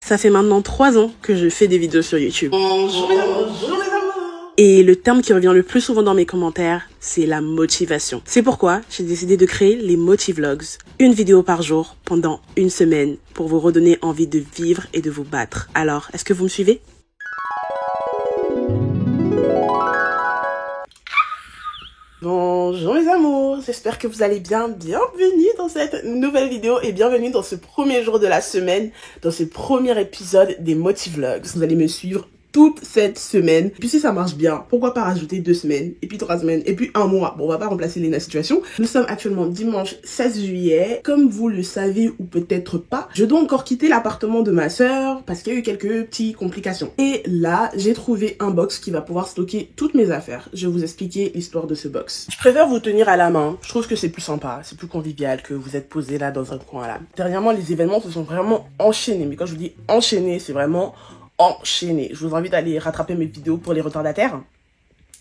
Ça fait maintenant 3 ans que je fais des vidéos sur YouTube. Bonjour les amours. Et le terme qui revient le plus souvent dans mes commentaires, c'est la motivation. C'est pourquoi j'ai décidé de créer les Motivlogs. Une vidéo par jour pendant une semaine pour vous redonner envie de vivre et de vous battre. Alors, est-ce que vous me suivez ? Bonjour les amours, j'espère que vous allez bien. Bienvenue dans cette nouvelle vidéo et bienvenue dans ce premier jour de la semaine, dans ce premier épisode des Motivlogs. Vous allez me suivre toute cette semaine. Et puis si ça marche bien, pourquoi pas rajouter 2 semaines, et puis 3 semaines, et puis 1 mois. Bon, on va pas remplacer la situation. Nous sommes actuellement dimanche 16 juillet. Comme vous le savez ou peut-être pas, je dois encore quitter l'appartement de ma sœur parce qu'il y a eu quelques petites complications. Et là, j'ai trouvé un box qui va pouvoir stocker toutes mes affaires. Je vais vous expliquer l'histoire de ce box. Je préfère vous tenir à la main. Je trouve que c'est plus sympa, c'est plus convivial que vous êtes posé là dans un coin là. Dernièrement, les événements se sont vraiment enchaînés. Mais quand je vous dis enchaînés, c'est vraiment enchaîné. Je vous invite à aller rattraper mes vidéos pour les retardataires.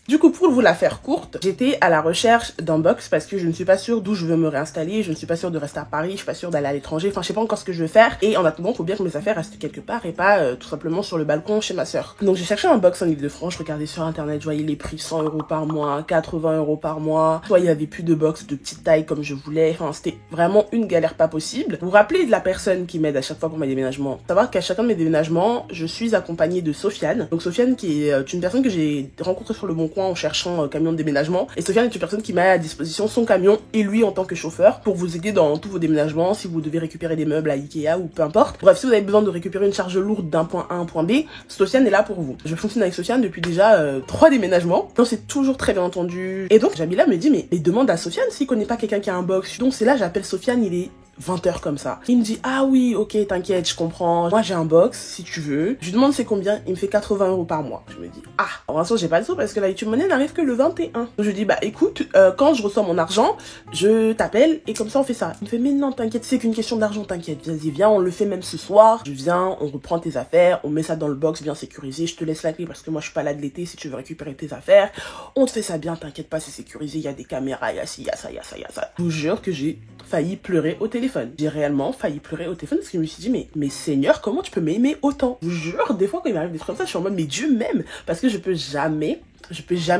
Du coup, pour vous la faire courte, j'étais à la recherche d'un box parce que je ne suis pas sûre d'où je veux me réinstaller, je ne suis pas sûre de rester à Paris, je suis pas sûre d'aller à l'étranger, enfin je sais pas encore ce que je veux faire. Et en attendant, il faut bien que mes affaires restent quelque part et pas tout simplement sur le balcon chez ma sœur. Donc j'ai cherché un box en Ile-de-France, je regardais sur internet, je voyais les prix 100 € par mois, 80 € par mois. Soit il y avait plus de box de petite taille comme je voulais, enfin c'était vraiment une galère pas possible. Vous vous rappelez de la personne qui m'aide à chaque fois pour mes déménagements? Savoir qu'à chacun de mes déménagements, je suis accompagnée de Sofiane. Donc Sofiane qui est une personne que j'ai rencontrée sur le Bon Coin en cherchant camion de déménagement, et Sofiane est une personne qui met à disposition son camion et lui en tant que chauffeur pour vous aider dans tous vos déménagements, si vous devez récupérer des meubles à Ikea ou peu importe. Bref, si vous avez besoin de récupérer une charge lourde d'un point A à un point B, Sofiane est là pour vous. Je fonctionne avec Sofiane depuis déjà 3 déménagements, donc c'est toujours très bien entendu. Et donc Jamila me dit mais demande à Sofiane s'il connaît pas quelqu'un qui a un box. Donc c'est là j'appelle Sofiane, il est 20h comme ça. Il me dit ah oui ok t'inquiète je comprends, moi j'ai un box si tu veux. Je lui demande c'est combien, il me fait 80 € par mois. Je me dis ah en vrai j'ai pas le sou parce que la YouTube Money n'arrive que le 21. Donc je lui dis bah écoute quand je reçois mon argent je t'appelle et comme ça on fait ça. Il me fait mais non t'inquiète c'est qu'une question d'argent, t'inquiète vas-y viens on le fait même ce soir. Je viens, on reprend tes affaires, on met ça dans le box bien sécurisé, je te laisse la clé parce que moi je suis pas là de l'été si tu veux récupérer tes affaires. On te fait ça bien, t'inquiète pas c'est sécurisé, il y a des caméras, il y a ci, il y a ça, il y a ça, il y a ça. Je vous jure que j'ai failli pleurer au téléphone. J'ai réellement failli pleurer au téléphone parce que je me suis dit mais Seigneur comment tu peux m'aimer autant? Je vous jure des fois quand il m'arrive des trucs comme ça je suis en mode mais Dieu m'aime parce que je peux jamais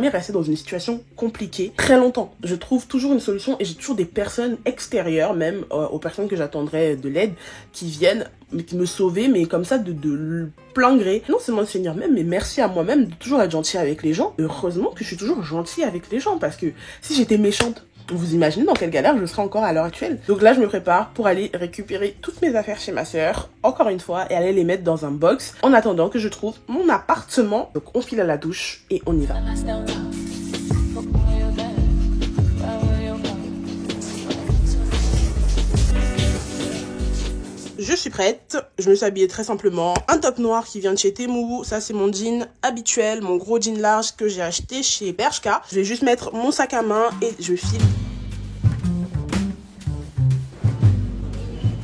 rester dans une situation compliquée très longtemps. Je trouve toujours une solution et j'ai toujours des personnes extérieures même aux personnes que j'attendrais de l'aide qui viennent me sauver mais comme ça de plein gré. Non seulement le Seigneur même mais merci à moi-même de toujours être gentil avec les gens. Heureusement que je suis toujours gentille avec les gens parce que si j'étais méchante, vous imaginez dans quelle galère je serais encore à l'heure actuelle. Donc là, je me prépare pour aller récupérer toutes mes affaires chez ma sœur, encore une fois, et aller les mettre dans un box en attendant que je trouve mon appartement. Donc on file à la douche et on y va. Je suis prête, je me suis habillée très simplement. Un top noir qui vient de chez Temu, ça c'est mon jean habituel, mon gros jean large que j'ai acheté chez Bershka. Je vais juste mettre mon sac à main et je file.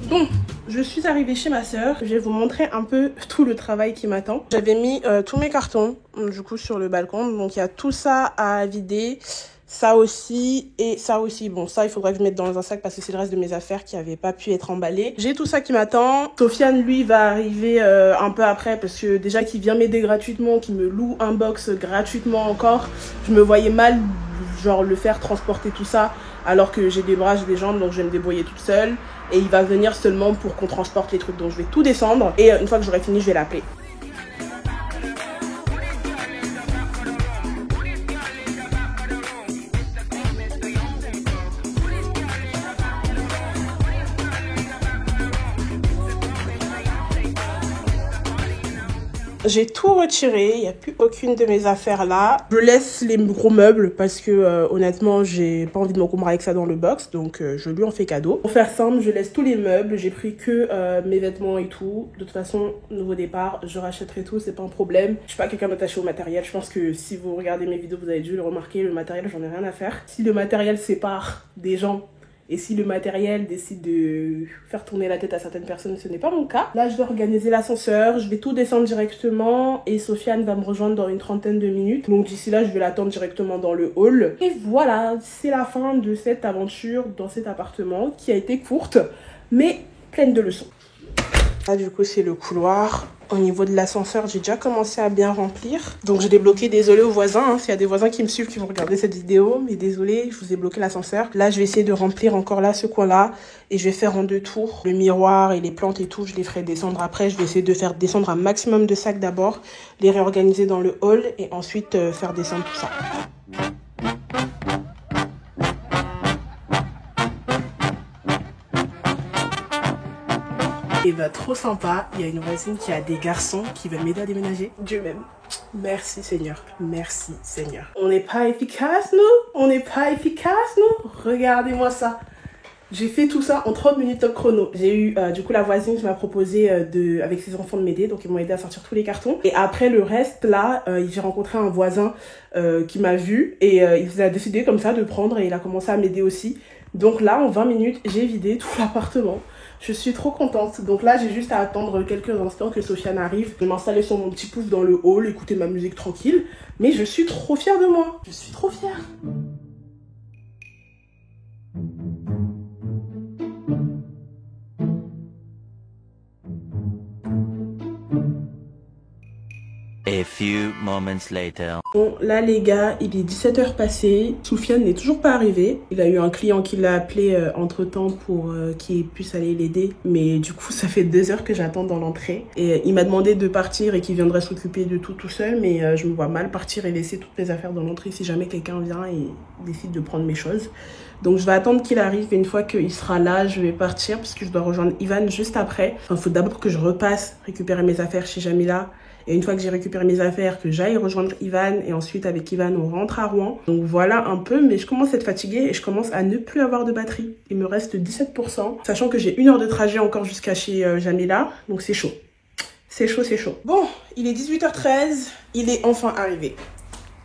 Bon, je suis arrivée chez ma sœur, je vais vous montrer un peu tout le travail qui m'attend. J'avais mis tous mes cartons du coup sur le balcon, donc il y a tout ça à vider. Ça aussi et ça aussi. Bon, ça, il faudra que je mette dans un sac parce que c'est le reste de mes affaires qui n'avaient pas pu être emballées. J'ai tout ça qui m'attend. Sofiane, lui, va arriver un peu après parce que déjà qu'il vient m'aider gratuitement, qu'il me loue un box gratuitement encore, je me voyais mal, genre, le faire transporter tout ça alors que j'ai des bras, j'ai des jambes, donc je vais me débrouiller toute seule. Et il va venir seulement pour qu'on transporte les trucs. Donc je vais tout descendre et une fois que j'aurai fini, je vais l'appeler. J'ai tout retiré, il n'y a plus aucune de mes affaires là. Je laisse les gros meubles parce que honnêtement, j'ai pas envie de m'encombrer avec ça dans le box, donc je lui en fais cadeau. Pour faire simple, je laisse tous les meubles, j'ai pris que mes vêtements et tout. De toute façon, nouveau départ, je rachèterai tout, c'est pas un problème. Je suis pas quelqu'un d'attaché au matériel, je pense que si vous regardez mes vidéos, vous avez dû le remarquer, le matériel, j'en ai rien à faire. Si le matériel sépare des gens, et si le matériel décide de faire tourner la tête à certaines personnes, ce n'est pas mon cas. Là, je vais organiser l'ascenseur, je vais tout descendre directement et Sofiane va me rejoindre dans une 30aine de minutes. Donc d'ici là, je vais l'attendre directement dans le hall. Et voilà, c'est la fin de cette aventure dans cet appartement qui a été courte, mais pleine de leçons. Là, du coup, c'est le couloir. Au niveau de l'ascenseur, j'ai déjà commencé à bien remplir. Donc, j'ai débloqué. Désolé aux voisins. Hein, s'il y a des voisins qui me suivent, qui vont regarder cette vidéo. Mais désolé, je vous ai bloqué l'ascenseur. Là, je vais essayer de remplir encore là, ce coin-là. Et je vais faire en 2 tours. Le miroir et les plantes et tout, je les ferai descendre après. Je vais essayer de faire descendre un maximum de sacs d'abord. Les réorganiser dans le hall. Et ensuite, faire descendre tout ça. Et bah trop sympa, il y a une voisine qui a des garçons qui veulent m'aider à déménager. Dieu m'aime. Merci Seigneur, merci Seigneur. On n'est pas efficace nous, on n'est pas efficace nous. Regardez-moi ça. J'ai fait tout ça en 30 minutes top chrono. J'ai eu du coup la voisine qui m'a proposé avec ses enfants de m'aider, donc ils m'ont aidé à sortir tous les cartons. Et après le reste là, j'ai rencontré un voisin qui m'a vu et il a décidé comme ça de prendre et il a commencé à m'aider aussi. Donc là en 20 minutes j'ai vidé tout l'appartement. Je suis trop contente. Donc là, j'ai juste à attendre quelques instants que Sofiane arrive. Je vais m'installer sur mon petit pouf dans le hall, écouter ma musique tranquille. Mais je suis trop fière de moi. Je suis trop fière. A few moments later. Bon, là les gars, il est 17h passé. Soufiane n'est toujours pas arrivé. Il a eu un client qui l'a appelé entre-temps pour qu'il puisse aller l'aider. Mais du coup, ça fait 2 heures que j'attends dans l'entrée. Et il m'a demandé de partir et qu'il viendrait s'occuper de tout seul. Mais je me vois mal partir et laisser toutes mes affaires dans l'entrée si jamais quelqu'un vient et décide de prendre mes choses. Donc je vais attendre qu'il arrive et une fois qu'il sera là, je vais partir parce que je dois rejoindre Ivan juste après. Enfin, il faut d'abord que je repasse récupérer mes affaires chez Jamila. Et une fois que j'ai récupéré mes affaires, que j'aille rejoindre Ivan. Et ensuite, avec Ivan, on rentre à Rouen. Donc voilà un peu, mais je commence à être fatiguée et je commence à ne plus avoir de batterie. Il me reste 17%, sachant que j'ai 1 heure de trajet encore jusqu'à chez Jamila. Donc c'est chaud. C'est chaud, c'est chaud. Bon, il est 18h13. Il est enfin arrivé.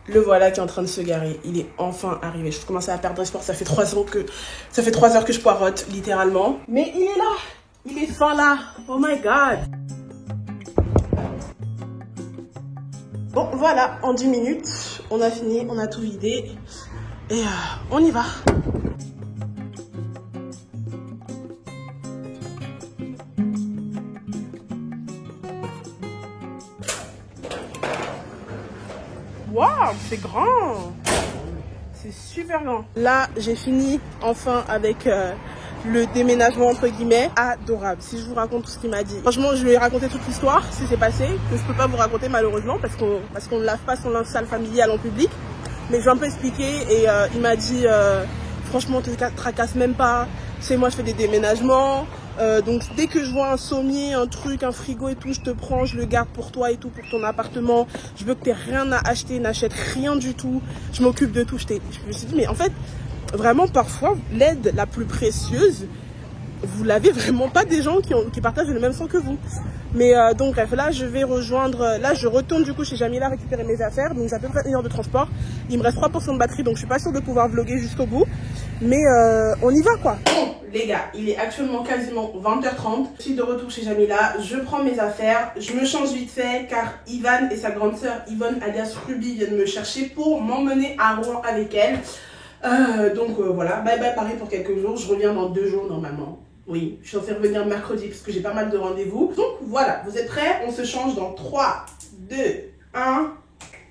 Le voilà qui est en train de se garer. Il est enfin arrivé. Je commence à perdre espoir. Ça fait 3 heures que je poireaute, littéralement. Mais il est là. Il est fin là. Oh my god. Bon, voilà, en 10 minutes, on a fini, on a tout vidé et on y va. Waouh, c'est grand. C'est super grand. Là, j'ai fini enfin avec le déménagement entre guillemets. Adorable. Si je vous raconte tout ce qu'il m'a dit, franchement je lui ai raconté toute l'histoire, ce qui s'est passé, que je peux pas vous raconter malheureusement parce qu'on ne lave pas son linge sale familial en public, mais je vais un peu expliquer. Et il m'a dit franchement te tracasse même pas, c'est moi je fais des déménagements, donc dès que je vois un sommier, un truc, un frigo et tout, je te prends, je le garde pour toi et tout, pour ton appartement. Je veux que t'aies rien à acheter, n'achète rien du tout, je m'occupe de tout. Je me suis dit mais en fait vraiment, parfois, l'aide la plus précieuse, vous l'avez vraiment pas des gens qui partagent le même sang que vous. Mais donc bref, là je vais rejoindre, là je retourne du coup chez Jamila récupérer mes affaires. Donc j'ai à peu près 1 heure de transport. Il me reste 3% de batterie, donc je suis pas sûre de pouvoir vlogger jusqu'au bout. Mais on y va quoi. Bon les gars, il est actuellement quasiment 20h30. Je suis de retour chez Jamila, je prends mes affaires, je me change vite fait car Ivan et sa grande sœur Yvonne alias Ruby viennent me chercher pour m'emmener à Rouen avec elle. Donc voilà, bye bye Paris pour quelques jours, je reviens dans 2 jours normalement. Oui, je suis censée revenir mercredi parce que j'ai pas mal de rendez-vous. Donc voilà, vous êtes prêts? On se change dans 3, 2, 1.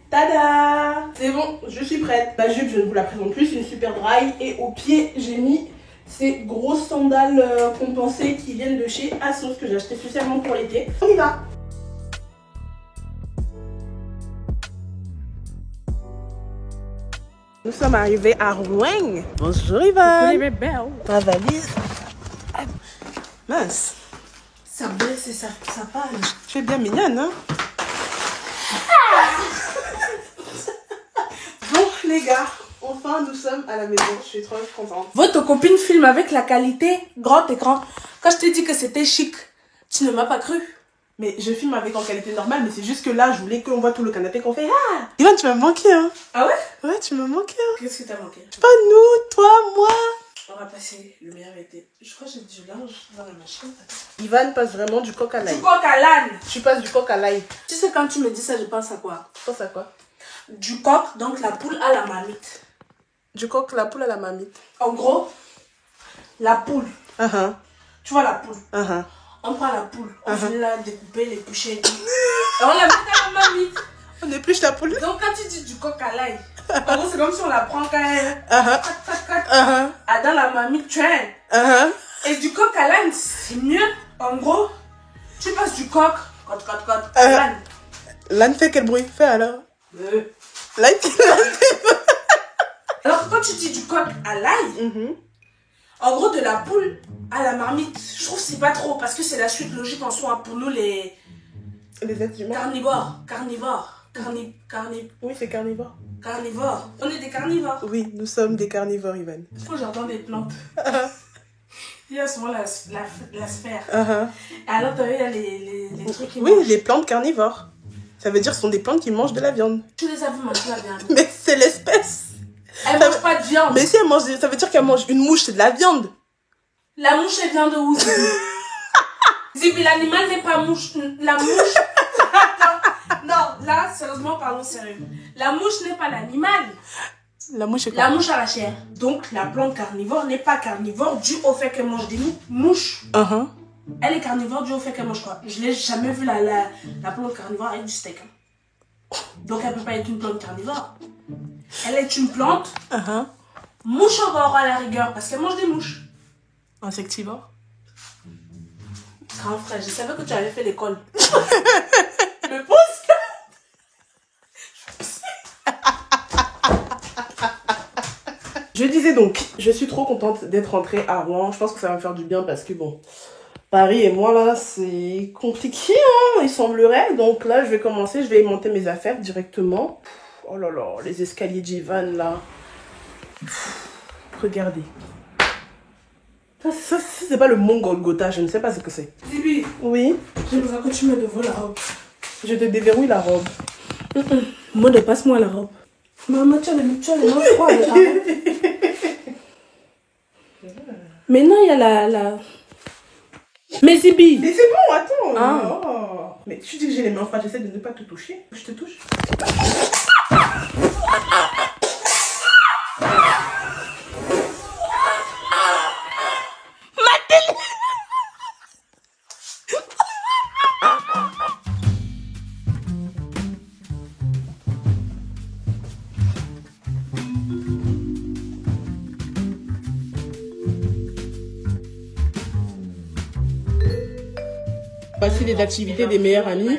Tada! C'est bon, je suis prête. La jupe, je ne vous la présente plus, c'est une super dry. Et au pied, j'ai mis ces grosses sandales compensées qui viennent de chez Asos que j'ai acheté spécialement pour l'été. On y va! Nous sommes arrivés à Rouen. Bonjour Ivan. Ta valise. Ah, mince. Ça baisse et ça parle. Tu es bien mignonne, hein? Bon les gars, enfin nous sommes à la maison. Je suis trop contente. Votre copine filme avec la qualité grand écran. Quand je t'ai dit que c'était chic, tu ne m'as pas cru. Mais je filme avec en qualité normale, mais c'est juste que là, je voulais qu'on voit tout le canapé qu'on fait. Ah! Ivan, tu m'as manqué, hein? Ah ouais? Ouais, tu m'as manqué, hein? Qu'est-ce que t'as manqué? Je sais pas, nous, toi, moi. On va passer le meilleur été. Je crois que j'ai du linge dans la machine. Ivan passe vraiment du coq à l'ail. Du coq à l'âne. Tu passes du coq à l'ail. Tu sais, quand tu me dis ça, je pense à quoi? Tu penses à quoi? Du coq, donc la poule à la marmite. Du coq, la poule à la marmite. En gros, la poule. Uh-huh. Tu vois la poule? Uh-huh. On prend la poule, on finit la découper, l'éplucher et tout. Et on la met dans la marmite. On épluche la poule. Donc quand tu dis du coq à l'ail, en gros c'est comme si on la prend quand elle dans la marmite, tu vois. Et du coq à l'âne, c'est mieux. En gros, tu passes du coq, l'âne. L'âne fait quel bruit? Fais alors. L'âne Alors quand tu dis du coq à l'ail, en gros de la poule à la marmite, je trouve que c'est pas trop parce que c'est la suite logique en soi pour nous les êtres humains. Carnivores. Oui, c'est carnivore. Carnivores. On est des carnivores. Oui, nous sommes des carnivores, Ivan. Quand j'entends des plantes, il y a souvent la sphère. Et à l'intérieur, il y a les trucs qui mangent. Les plantes carnivores. Ça veut dire que ce sont des plantes qui mangent de la viande. Tu les as vu manger la viande? Mais c'est l'espèce. Elle mange pas de viande. Mais si elle mange, ça veut dire qu'elle mange une mouche, c'est de la viande. La mouche, elle vient de où, Zibi? Zibi, l'animal n'est pas mouche. La mouche... Non, là, sérieusement, parlons sérieux. La mouche n'est pas l'animal. La mouche est quoi? La mouche a la chair. Donc, la plante carnivore n'est pas carnivore dû au fait qu'elle mange des mouches. Elle est carnivore dû au fait qu'elle mange quoi? Je n'ai jamais vu la plante carnivore avec du steak. Donc, elle ne peut pas être une plante carnivore. Elle est une plante mouchivore à la rigueur parce qu'elle mange des mouches. Insectivore. Grand frère, je savais que tu avais fait l'école. Me pousse. Je disais donc, je suis trop contente d'être rentrée à Rouen. Je pense que ça va me faire du bien parce que bon, Paris et moi là, c'est compliqué, hein, il semblerait. Donc là, je vais commencer, je vais monter mes affaires directement. Oh là là, les escaliers d'Ivan là. Regardez. Ça c'est pas le Mont Golgotha, je ne sais pas ce que c'est. Zibi, Oui. j'ai besoin que tu me dévoiles la robe. Je te déverrouille la robe. Moi, dépasse-moi la robe. Maman, tu as les mains froides. Mais non, il y a la... Mais Zibi. Mais c'est bon, attends. Ah. Oh. Mais tu dis que j'ai les mains froides, j'essaie de ne pas te toucher. Je te touche. Voici les activités des meilleurs amis.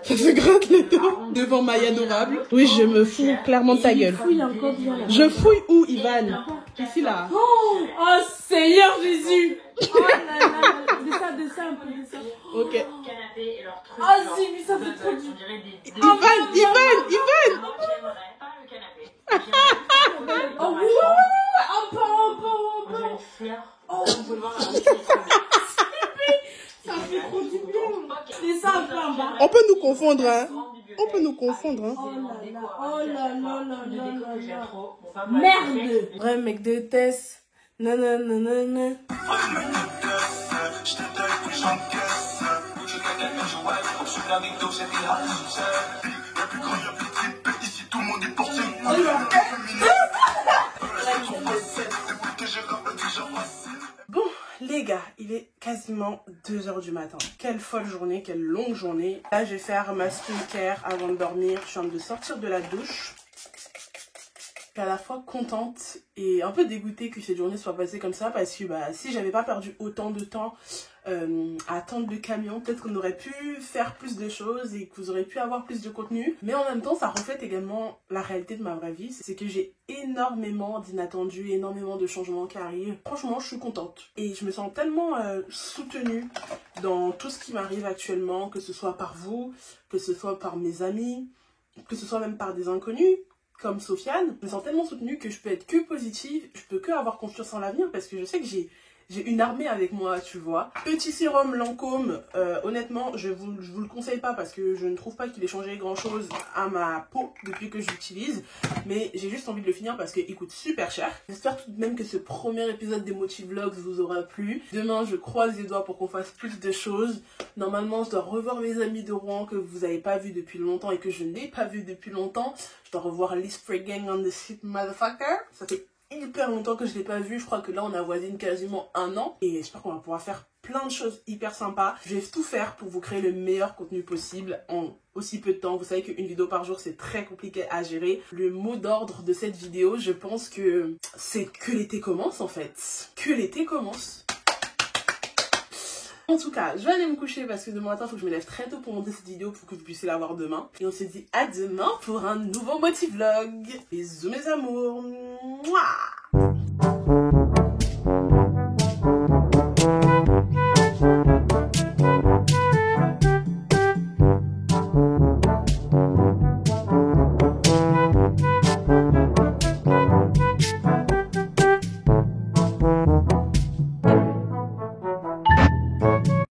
Ça se gratte les dents devant Maya adorable. Oui, je me fous clairement de ta gueule. Je fouille où, Ivan? Ici, là. Oh, Seigneur Jésus. Oh là là. Descends un peu, descends. Ok. Oh, Zibi, ça fait trop du... Ivan. Oh oui, un peu. Oh, ça fait trop du bien. Descends un peu en bas. On peut nous confondre, hein. Oh là là. Merde. Vrai mec de Tess. Non. Bon, les gars, il est quasiment 2 h du matin. Quelle folle journée, quelle longue journée. Là, je vais faire ma skincare avant de dormir. Je suis en train de sortir de la douche. Je suis à la fois contente et un peu dégoûtée que cette journée soit passée comme ça parce que si j'avais pas perdu autant de temps à attendre le camion, peut-être qu'on aurait pu faire plus de choses et que vous aurez pu avoir plus de contenu. Mais en même temps, ça reflète également la réalité de ma vraie vie. C'est que j'ai énormément d'inattendus, énormément de changements qui arrivent. Franchement, je suis contente. Et je me sens tellement soutenue dans tout ce qui m'arrive actuellement, que ce soit par vous, que ce soit par mes amis, que ce soit même par des inconnus. Comme Sofiane, je me sens tellement soutenue que je peux être que positive, je peux que avoir confiance en l'avenir parce que je sais que j'ai une armée avec moi, tu vois. Petit sérum Lancôme, honnêtement, je vous le conseille pas parce que je ne trouve pas qu'il ait changé grand chose à ma peau depuis que je l'utilise. Mais j'ai juste envie de le finir parce qu'il coûte super cher. J'espère tout de même que ce premier épisode des Motivlogs vous aura plu. Demain, je croise les doigts pour qu'on fasse plus de choses. Normalement, je dois revoir mes amis de Rouen que vous n'avez pas vu depuis longtemps et que je n'ai pas vu depuis longtemps. Je dois revoir l'Esprit Gang on the Ship Motherfucker. Ça fait hyper longtemps que je l'ai pas vu. Je crois que là, on avoisine quasiment 1 an. Et j'espère qu'on va pouvoir faire plein de choses hyper sympas. Je vais tout faire pour vous créer le meilleur contenu possible en aussi peu de temps. Vous savez qu'une vidéo par jour, c'est très compliqué à gérer. Le mot d'ordre de cette vidéo, je pense que c'est que l'été commence en fait. Que l'été commence. En tout cas, je vais aller me coucher parce que demain matin, il faut que je me lève très tôt pour monter cette vidéo pour que vous puissiez la voir demain. Et on se dit à demain pour un nouveau motivlog. Bisous mes amours. Mouah.